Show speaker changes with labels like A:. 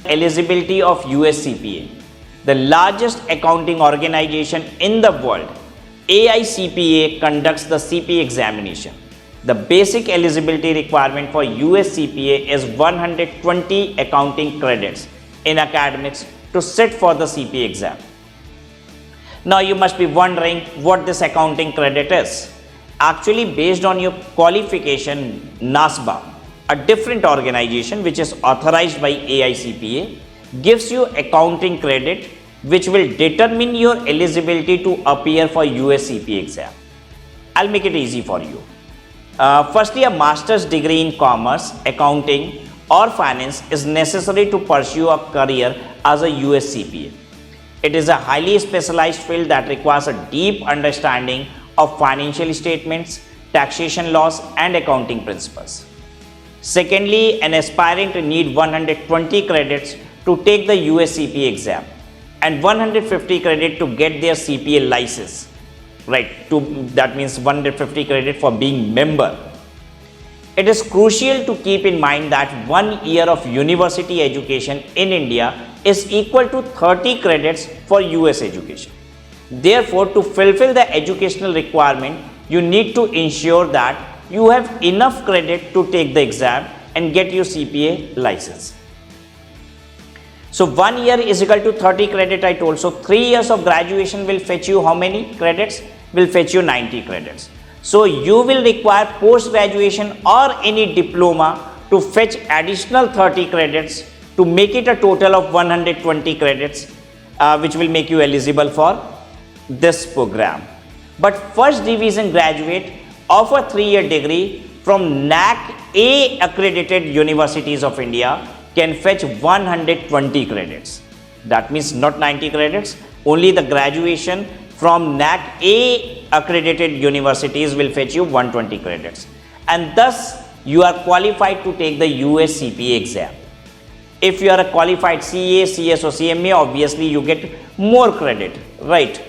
A: eligibility of US CPA, the largest accounting organization in the world. AICPA conducts the CPA examination. The basic eligibility requirement for US CPA is 120 accounting credits in academics to sit for the CPA exam. Now you must be wondering what this accounting credit is. Actually, based on your qualification, NASBA, a different organization which is authorized by AICPA, gives you accounting credit which will determine your eligibility to appear for US CPA exam. I'll make it easy for you. Firstly, a master's degree in commerce, accounting or finance is necessary to pursue a career as a US CPA. It is a highly specialized field that requires a deep understanding of financial statements, taxation laws and accounting principles. Secondly, an aspirant need 120 credits to take the US CPA exam and 150 credit to get their CPA license. Right, that means 150 credit for being member. It is crucial to keep in mind that 1 year of university education in India is equal to 30 credits for US education. Therefore, to fulfill the educational requirement, you need to ensure that you have enough credit to take the exam and get your CPA license. So 1 year is equal to 30 credit, I told. So 3 years of graduation will fetch you how many credits? Will fetch you 90 credits. So you will require post graduation or any diploma to fetch additional 30 credits to make it a total of 120 credits, which will make you eligible for this program. But first division graduate of a 3-year degree from NAC A accredited universities of India can fetch 120 credits. That means not 90 credits, only the graduation from NAC A accredited universities will fetch you 120 credits. And thus you are qualified to take the US CPA exam. If you are a qualified CA, CS or CMA, obviously you get more credit, right?